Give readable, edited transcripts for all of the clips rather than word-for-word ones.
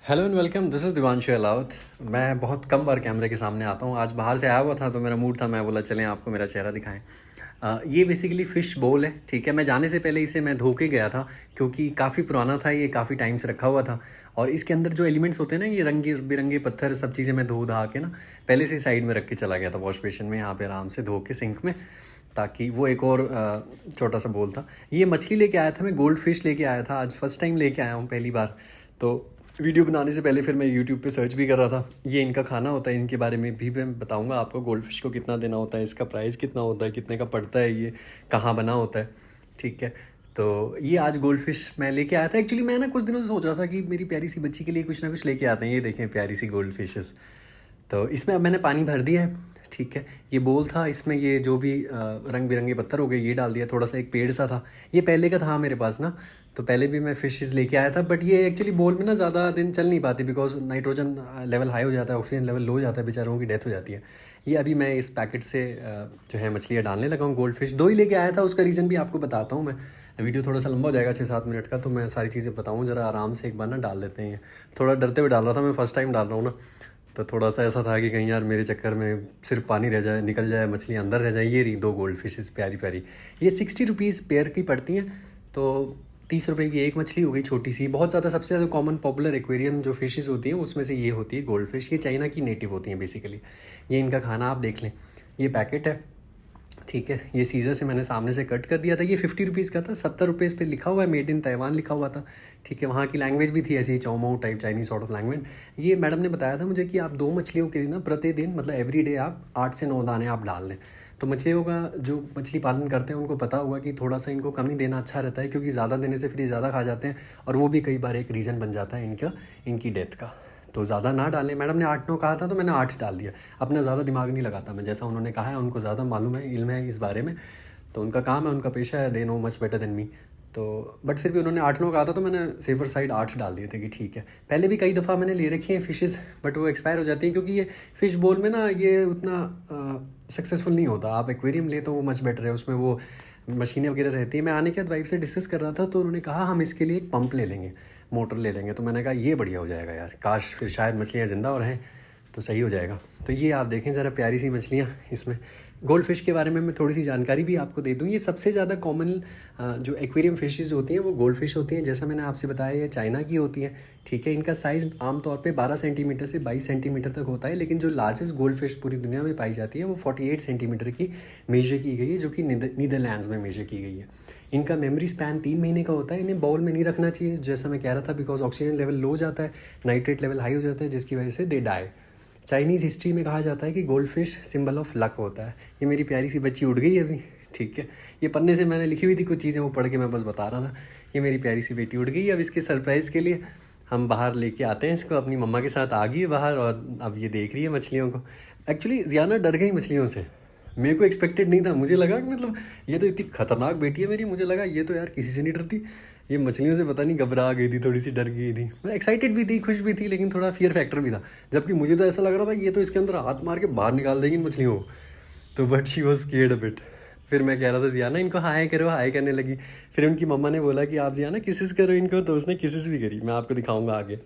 Hello and welcome, this is Divanshu Alaut. मैं बहुत कम बार कैमरे के सामने आता हूँ। आज बाहर से आया हुआ था तो मेरा मूड था, मैं बोला चलें आपको मेरा चेहरा दिखाएं। ये बेसिकली फ़िश बोल है, ठीक है। मैं जाने से पहले इसे मैं धो के गया था क्योंकि काफ़ी पुराना था, ये काफ़ी टाइम से रखा हुआ था। और इसके अंदर जो एलिमेंट्स होते हैं ना, ये रंगे बिरंगे पत्थर सब चीज़ें मैं धो धा के ना पहले से साइड में रख के चला गया था वॉश बेसिन में, यहाँ पे आराम से धो के सिंक में, ताकि वो एक और छोटा सा बोल था। ये मछली लेके आया था मैं, गोल्ड फिश लेके आया था, आज फर्स्ट टाइम लेके आया हूँ पहली बार। तो वीडियो बनाने से पहले फिर मैं यूट्यूब पे सर्च भी कर रहा था। ये इनका खाना होता है, इनके बारे में भी मैं बताऊंगा आपको। गोल्ड फिश को कितना देना होता है, इसका प्राइस कितना होता है, कितने का पड़ता है, ये कहाँ बना होता है, ठीक है। तो ये आज गोल्ड फिश मैं लेके आया था। एक्चुअली मैं ना कुछ दिनों से सोच रहा था कि मेरी प्यारी सी बच्ची के लिए कुछ ना कुछ लेके आते हैं। ये देखें प्यारी सी गोल्ड फिशेस। तो इसमें अब मैंने पानी भर दिया है, ठीक है। ये बोल था, इसमें ये जो भी रंग बिरंगे पत्थर हो गए ये डाल दिया। थोड़ा सा एक पेड़ सा था, ये पहले का था मेरे पास ना, तो पहले भी मैं फिशेस लेके आया था। बट ये एक्चुअली बोल में ना ज़्यादा दिन चल नहीं पाती, बिकॉज नाइट्रोजन लेवल हाई हो जाता है, ऑक्सीजन लेवल लो हो जाता है, बेचारों की डेथ हो जाती है। ये अभी मैं इस पैकेट से जो है मछलियाँ डालने लगा हूँ। गोल्ड फिश 2 ही लेके आया था, उसका रीज़न भी आपको बताता हूँ मैं। वीडियो थोड़ा सा लंबा हो जाएगा, 6-7 मिनट का, तो मैं सारी चीज़ें बताऊँ ज़रा आराम से। एक बार ना डाल देते हैं। थोड़ा डरते हुए डाल रहा था मैं, फर्स्ट टाइम डाल रहा हूँ ना, तो थोड़ा सा ऐसा था कि कहीं यार मेरे चक्कर में सिर्फ पानी रह जाए, निकल जाए, मछली अंदर रह जाए। ये रही 2 गोल्ड फिशेस प्यारी प्यारी। ये 60 रुपीज़ पेयर की पड़ती हैं, तो 30 रुपये की एक मछली हो गई छोटी सी। बहुत ज़्यादा सबसे ज़्यादा कॉमन पॉपुलर एक्वेरियम जो फिशेस होती हैं उसमें से ये होती है गोल्ड फिश। ये चाइना की नेटिव होती हैं बेसिकली। ये इनका खाना आप देख लें, ये पैकेट है, ठीक है। ये सीज़र से मैंने सामने से कट कर दिया था। ये 50 रुपीज़ का था, 70 रुपये इस पर लिखा हुआ है, मेड इन ताइवान लिखा हुआ था, ठीक है। वहाँ की लैंग्वेज भी थी ऐसी चौमाऊ type, Chinese sort of language. ये मैडम ने बताया था मुझे कि आप 2 मछलियों के लिए ना प्रतिदिन, मतलब एवरी डे आप 8 से 9 दाने आप डाल दें। तो मछलियों का जो मछली पालन करते हैं उनको पता होगा कि थोड़ा सा इनको कम ही देना अच्छा रहता है, क्योंकि ज़्यादा देने से फिर ये ज़्यादा खा जाते हैं, और वो भी कई बार एक रीज़न बन जाता है इनकी डेथ का। तो ज़्यादा ना डालें। मैडम ने 8-9 कहा था तो मैंने 8 डाल दिया। अपना ज़्यादा दिमाग नहीं लगाता मैं, जैसा उन्होंने कहा है, उनको ज़्यादा मालूम है, इल्म है इस बारे में, तो उनका काम है, उनका पेशा है, they know much better than me. तो बट फिर भी उन्होंने 8-9 कहा था तो मैंने सेफर साइड 8 डाल दिए थे कि ठीक है। पहले भी कई दफ़ा मैंने ले रखी हैं फ़िशेस, बट वो एक्सपायर हो जाती हैं, क्योंकि ये फ़िश बोल में ना ये उतना सक्सेसफुल नहीं होता। आप एक्वेरियम ले तो वो मच बेटर है, उसमें वो मशीनें वगैरह रहती हैं। मैं आने के बाद वाइफ से डिस्कस कर रहा था तो उन्होंने कहा हम इसके लिए एक पंप ले लेंगे, मोटर ले लेंगे। तो मैंने कहा ये बढ़िया हो जाएगा यार, काश फिर शायद मछलियाँ ज़िंदा हो रहें तो सही हो जाएगा। तो ये आप देखें ज़रा प्यारी सी मछलियाँ इसमें। गोल्ड फिश के बारे में मैं थोड़ी सी जानकारी भी आपको दे दूँ। ये सबसे ज़्यादा कॉमन जो एक्वेरियम फिशेस होती हैं वो गोल्ड फिश होती हैं। जैसा मैंने आपसे बताया ये चाइना की होती है, ठीक है। इनका साइज़ आमतौर पे 12 सेंटीमीटर से 22 सेंटीमीटर तक होता है, लेकिन जो लार्जेस्ट गोल्ड फिश पूरी दुनिया में पाई जाती है वो 48 सेंटीमीटर की मेजर की गई है, जो कि नीदरलैंड्स में मेजर की गई है। इनका मेमोरी स्पैन 3 महीने का होता है। इन्हें बाउल में नहीं रखना चाहिए, जैसा मैं कह रहा था, बिकॉज ऑक्सीजन लेवल लो हो जाता है, नाइट्रेट लेवल हाई हो जाता है, जिसकी वजह से दे डाई। चाइनीज़ हिस्ट्री में कहा जाता है कि gold fish symbol of luck होता है। ये मेरी प्यारी सी बच्ची उड़ गई अभी, ठीक है। ये पन्ने से मैंने लिखी हुई थी कुछ चीज़ें, वो पढ़ के मैं बस बता रहा था। ये मेरी प्यारी सी बेटी उड़ गई। अब इसके सरप्राइज़ के लिए हम बाहर लेके आते हैं इसको, अपनी मम्मा के साथ आ गई है बाहर, और अब ये देख रही है मछलियों को। एक्चुअली ज़ियाना डर गई मछलियों से, मेरे को एक्सपेक्टेड नहीं था। मुझे लगा कि मतलब ये तो इतनी खतरनाक बेटी है मेरी, मुझे लगा ये तो यार किसी से नहीं डरती। ये मछलियों से पता नहीं घबरा गई थी, थोड़ी सी डर गई थी। मैं एक्साइटेड भी थी, खुश भी थी, लेकिन थोड़ा फियर फैक्टर भी था। जबकि मुझे तो ऐसा लग रहा था ये तो इसके अंदर हाथ मार के बाहर निकाल देगी इन मछलियों को। तो but she was scared a bit. फिर मैं कह रहा था ज़ियाना इनको हाय करो, हाय करने लगी। फिर उनकी मम्मा ने बोला कि आप ज़ियाना किसिस करो इनको, तो उसने किसिस भी करी। मैं आपको दिखाऊंगा आगे।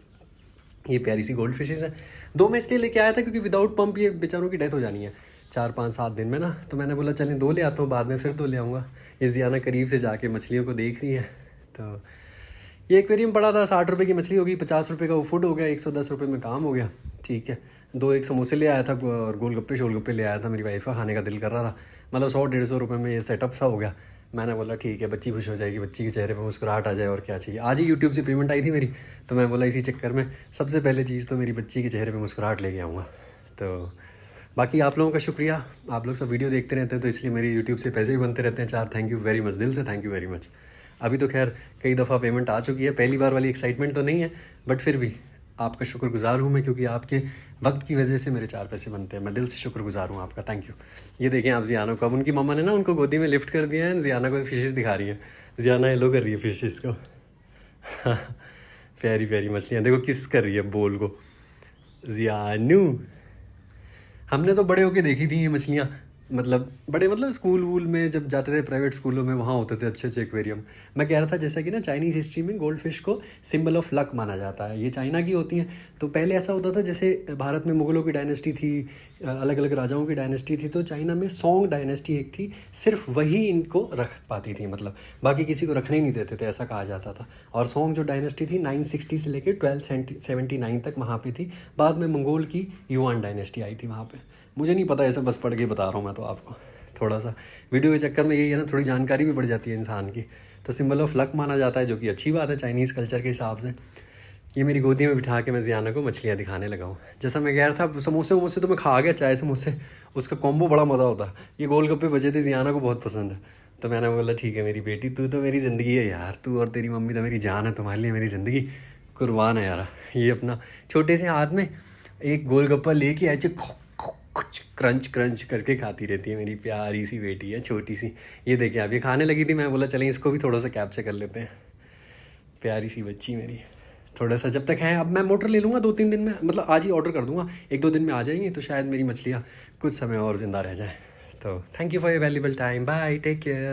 ये प्यारी सी गोल्ड फिशेज़ हैं। 2 मैं इसलिए लेके आया था क्योंकि विदाउट पंप ये बेचारों की डेथ हो जानी है 4-5-7 दिन में ना। तो मैंने बोला चलें 2 ले आता हूँ, बाद में फिर 2 ले आऊँगा। ये ज़ियाना करीब से जाके मछलियों को देख रही है। तो ये एक्वेरियम पड़ा था, 60 रुपये की मछली होगी, 50 रुपये का वो फूड हो गया, 110 रुपये में काम हो गया, ठीक है। 2 एक समोसे ले आया था और गोलगप्पे शोलगप्पे ले आया था, मेरी वाइफ का खाने का दिल कर रहा था। मतलब 100-150 रुपये में ये सेटअप सा हो गया। मैंने बोला ठीक है, बच्ची खुश हो जाएगी, बच्ची के चेहरे पर मुस्कुराहट आ जाए, और क्या चाहिए। आज ही यूट्यूब से पेमेंट आई थी मेरी, तो मैं बोला इसी चक्कर में सबसे पहले चीज़ तो मेरी बच्ची के चेहरे पर मुस्कुराहट लेके आऊँगा। तो बाकी आप लोगों का शुक्रिया, आप लोग सब वीडियो देखते रहते हैं, तो इसलिए मेरी यूट्यूब से पैसे भी बनते रहते हैं 4। थैंक यू वेरी मच, दिल से थैंक यू वेरी मच। अभी तो खैर कई दफ़ा पेमेंट आ चुकी है, पहली बार वाली एक्साइटमेंट तो नहीं है, बट फिर भी आपका शुक्रगुजार हूँ मैं, क्योंकि आपके वक्त की वजह से मेरे 4 पैसे बनते हैं। मैं दिल से शुक्रगुजार हूँ आपका, थैंक यू। ये देखें आप ज़ियाना को, अब उनकी मम्मा ने ना उनको गोदी में लिफ्ट कर दिया है, ज़ियाना को फिशेज़ दिखा रही है। ज़ियाना हेलो कर रही है फिशेज़ को। प्यारी प्यारी मछलियाँ देखो किस कर रही है बोल को। ज़ियानू, हमने तो बड़े होके देखी थी ये मछलियाँ, मतलब बड़े मतलब स्कूल वूल में जब जाते थे प्राइवेट स्कूलों में, वहाँ होते थे अच्छे अच्छे एक्वेरियम। मैं कह रहा था जैसा कि ना चाइनीज़ हिस्ट्री में गोल्ड फिश को सिंबल ऑफ लक माना जाता है, ये चाइना की होती हैं। तो पहले ऐसा होता था जैसे भारत में मुगलों की डायनेस्टी थी, अलग अलग राजाओं की डायनेस्टी थी, तो चाइना में सोंग डायनेस्टी एक थी, सिर्फ वही इनको रख पाती थी, मतलब बाकी किसी को रखने ही नहीं देते थे, ऐसा कहा जाता था। और सोंग जो डायनेस्टी थी 960 से लेकर 1279 तक वहाँ पे थी। बाद में मंगोल की युआन डायनेस्टी आई थी वहाँ पे। मुझे नहीं पता, ऐसा बस पढ़ के बता रहा हूँ मैं तो आपको। थोड़ा सा वीडियो के चक्कर में यही है ना, थोड़ी जानकारी भी बढ़ जाती है इंसान की। तो सिंबल ऑफ लक माना जाता है, जो कि अच्छी बात है चाइनीज़ कल्चर के हिसाब से। ये मेरी गोदी में बिठा के मैं जियाना को मछलियाँ दिखाने लगा हूँ। जैसा मैं कह रहा था, समोसे वमोसे तो मैं खा गया, चाय समोसे उसका कॉम्बो बड़ा मज़ा होता है। ये गोलगप्पे बचे थे, जियाना को बहुत पसंद है। तो मैंने बोला ठीक है मेरी बेटी, तू तो मेरी ज़िंदगी है यार, तू और तेरी मम्मी तो मेरी जान है, तुम्हारे लिए मेरी ज़िंदगी कुर्बान है यार। ये अपना छोटे से हाथ में एक गोलगप्पा लेके ऐसे कुछ क्रंच क्रंच करके खाती रहती है, मेरी प्यारी सी बेटी है छोटी सी। ये देखिए आप, ये खाने लगी थी, मैं बोला चलें इसको भी थोड़ा सा कैप्चर कर लेते हैं। प्यारी सी बच्ची मेरी। थोड़ा सा जब तक है, अब मैं मोटर ले लूँगा 2-3 दिन में, मतलब आज ही ऑर्डर कर दूँगा, 1-2 दिन में आ जाएंगी, तो शायद मेरी मछलियाँ कुछ समय और ज़िंदा रह जाएँ। तो thank you for your valuable time, bye, take care.